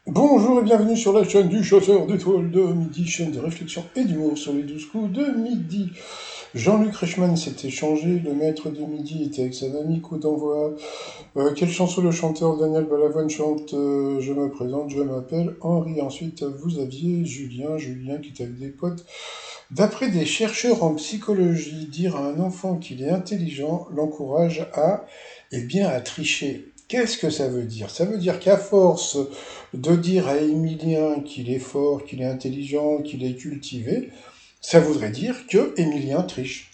Bonjour et bienvenue sur la chaîne du chasseur d'étoiles de midi, chaîne de réflexion et d'humour sur les 12 coups de midi. Jean-Luc Reichmann s'est échangé, le maître de midi était avec son ami, coup d'envoi. Quelle chanson le chanteur Daniel Balavoine chante Je me présente, je m'appelle Henri. Ensuite, vous aviez Julien qui était avec des potes. D'après des chercheurs en psychologie, dire à un enfant qu'il est intelligent l'encourage à, eh bien, à tricher. Qu'est-ce que ça veut dire? Ça veut dire qu'à force de dire à Émilien qu'il est fort, qu'il est intelligent, qu'il est cultivé, ça voudrait dire que Émilien triche.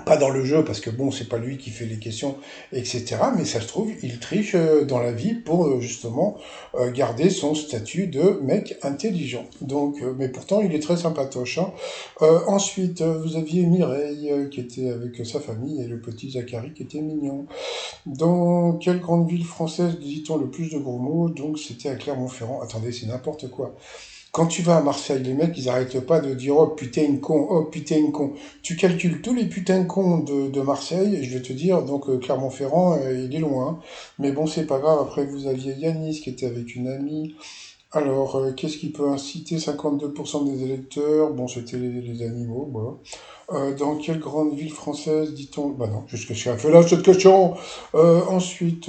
Pas dans le jeu, parce que bon, c'est pas lui qui fait les questions, etc. Mais ça se trouve, il triche dans la vie pour justement garder son statut de mec intelligent. Donc, mais pourtant, il est très sympatoche. Hein. Ensuite, vous aviez Mireille qui était avec sa famille et le petit Zachary qui était mignon. Dans quelle grande ville française dit-on le plus de gros mots? Donc, c'était à Clermont-Ferrand. Attendez, c'est n'importe quoi. Quand tu vas à Marseille, les mecs, ils arrêtent pas de dire oh putain une con, oh putain une con. Tu calcules tous les putains de cons de Marseille, et je vais te dire, donc Clermont-Ferrand, il est loin. Mais bon, c'est pas grave. Après, vous aviez Yanis qui était avec une amie. Alors, qu'est-ce qui peut inciter 52% des électeurs? Bon, c'était les animaux, voilà. Dans quelle grande ville française dit-on? Bah non, jusque je fait là cette question. Ensuite,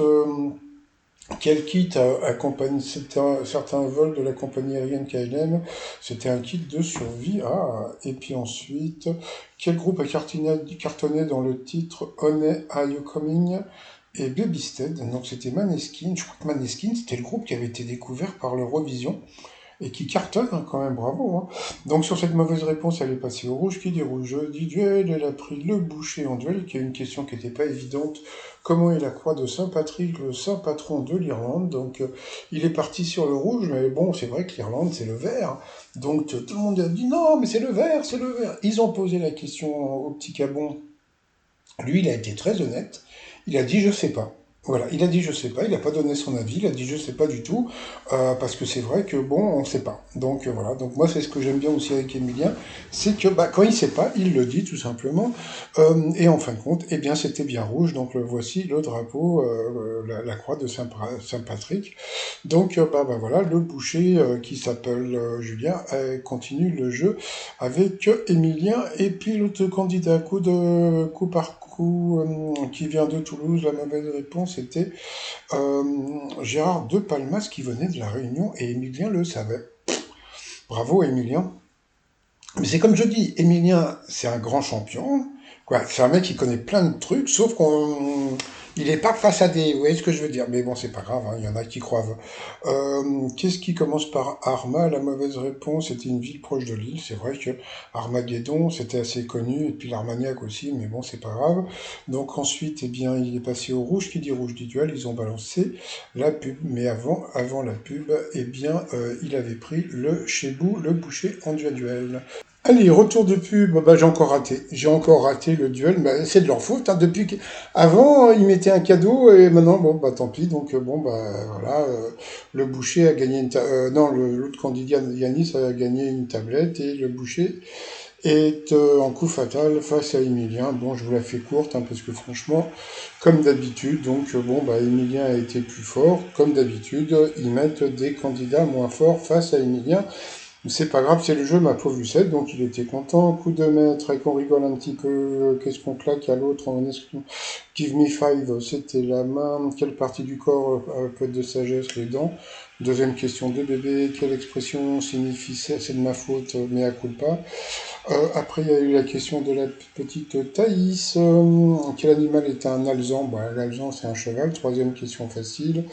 quel kit accompagne certains vols de la compagnie aérienne KLM? C'était un kit de survie. Ah, et puis ensuite, quel groupe a cartonné dans le titre On Are You Coming? Et Babystead, donc c'était Maneskin. Je crois que Maneskin, c'était le groupe qui avait été découvert par l'Eurovision et qui cartonne hein, quand même, bravo. Hein. Donc sur cette mauvaise réponse, elle est passée au rouge. Qui dit rouge dit duel. Elle a pris le boucher en duel, qui est une question qui n'était pas évidente. Comment est la croix de Saint-Patrick, le saint patron de l'Irlande? Donc il est parti sur le rouge, mais bon, c'est vrai que l'Irlande, c'est le vert. Donc tout le monde a dit non, mais c'est le vert, c'est le vert. Ils ont posé la question au petit Cabon. Lui, il a été très honnête. Il a dit je sais pas. Voilà, il a dit je sais pas, il n'a pas donné son avis, il a dit je sais pas du tout, parce que c'est vrai que bon, on sait pas. Donc voilà, donc moi c'est ce que j'aime bien aussi avec Emilien, c'est que bah, quand il sait pas, il le dit tout simplement, et en fin de compte, eh bien c'était bien rouge, donc voici le drapeau, la croix de Saint-Patrick. Donc bah voilà, le boucher qui s'appelle Julien continue le jeu avec Emilien et puis l'autre candidat, coup par coup, qui vient de Toulouse. La mauvaise réponse était euh, Gérard de Palmas qui venait de la Réunion et Emilien le savait. Bravo Emilien. Mais c'est comme je dis, Emilien, c'est un grand champion. Quoi, c'est un mec qui connaît plein de trucs, sauf qu'on, il est pas face à des, vous voyez ce que je veux dire. Mais bon, c'est pas grave, hein, il y en a qui croient. Qu'est-ce qui commence par Arma? La mauvaise réponse, c'était une ville proche de Lille. C'est vrai que Armageddon, c'était assez connu, et puis l'Armagnac aussi, mais bon, c'est pas grave. Donc ensuite, eh bien, il est passé au rouge. Qui dit rouge dit duel. Ils ont balancé la pub, mais avant la pub, eh bien, il avait pris le Chebou, le boucher en duel. Allez, retour de pub, bah, j'ai encore raté. J'ai encore raté le duel, mais c'est de leur faute. Hein, depuis que... Avant, ils mettaient un cadeau et maintenant, bon, bah tant pis. Donc, bon, bah voilà, le boucher a gagné non, l'autre candidat, Yanis, a gagné une tablette et le boucher est en coup fatal face à Emilien. Bon, je vous la fais courte, hein, parce que franchement, comme d'habitude, donc bon, bah Emilien a été plus fort. Comme d'habitude, ils mettent des candidats moins forts face à Emilien. C'est pas grave, c'est le jeu, ma pauvre Lucette, donc il était content. Coup de maître, et qu'on rigole un petit peu, qu'est-ce qu'on claque à l'autre en excluant. Give me five, c'était la main. Quelle partie du corps peut être de sagesse? Les dents. Deuxième question de bébé, quelle expression signifie c'est de ma faute, mais à culpa? Après, il y a eu la question de la petite Thaïs. Quel animal est un alezan? Bah, l'alezan, c'est un cheval. Troisième question facile.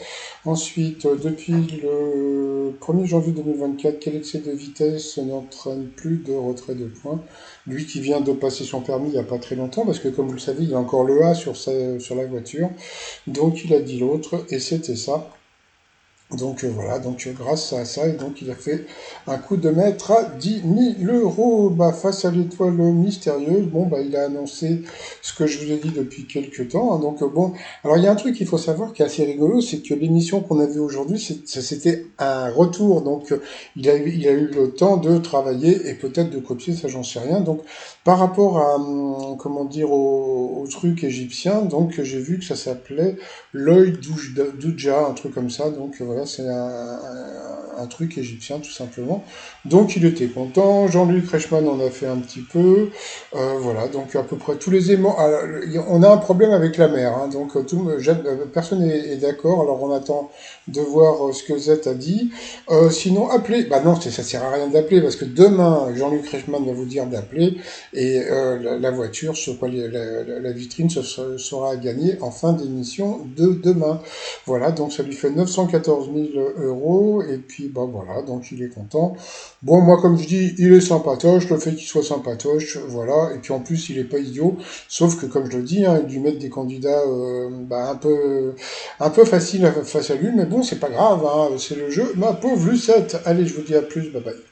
Ensuite, depuis le 1er janvier 2024, quel excès de vitesse n'entraîne plus de retrait de points? Lui qui vient de passer son permis il n'y a pas très longtemps, parce que comme vous le savez, il a encore le A sur la voiture. Donc il a dit l'autre, et c'était ça. Donc voilà, donc grâce à ça, et donc il a fait un coup de maître à 10 000 euros. Bah, face à l'étoile mystérieuse, bon bah il a annoncé ce que je vous ai dit depuis quelques temps. Hein. Donc bon, alors il y a un truc qu'il faut savoir qui est assez rigolo, c'est que l'émission qu'on avait aujourd'hui, c'était un retour. Donc il a eu le temps de travailler et peut-être de copier, ça j'en sais rien. Donc par rapport à comment dire au truc égyptien, donc j'ai vu que ça s'appelait l'œil d'Ouja, un truc comme ça. Donc voilà. voilà, c'est un truc égyptien tout simplement. Donc il était content. Jean-Luc Reichmann en a fait un petit peu. Voilà, donc à peu près tous les aimants. Ah, on a un problème avec la mer, hein, donc personne est d'accord. Alors on attend de voir ce que Z a dit. Sinon, appelez. Bah non, ça sert à rien d'appeler parce que demain, Jean-Luc Reichmann va vous dire d'appeler et la voiture, la vitrine, sera à gagner en fin d'émission de demain. Voilà, donc ça lui fait 914 000 euros et puis bah voilà, donc il est content. Bon, moi, comme je dis, il est sympatoche, le fait qu'il soit sympatoche, voilà, et puis en plus, il est pas idiot, sauf que, comme je le dis, hein, il lui met des candidats bah, un peu faciles face à lui, mais bon, c'est pas grave, hein, c'est le jeu. Ma pauvre Lucette, allez, je vous dis à plus, bye bye.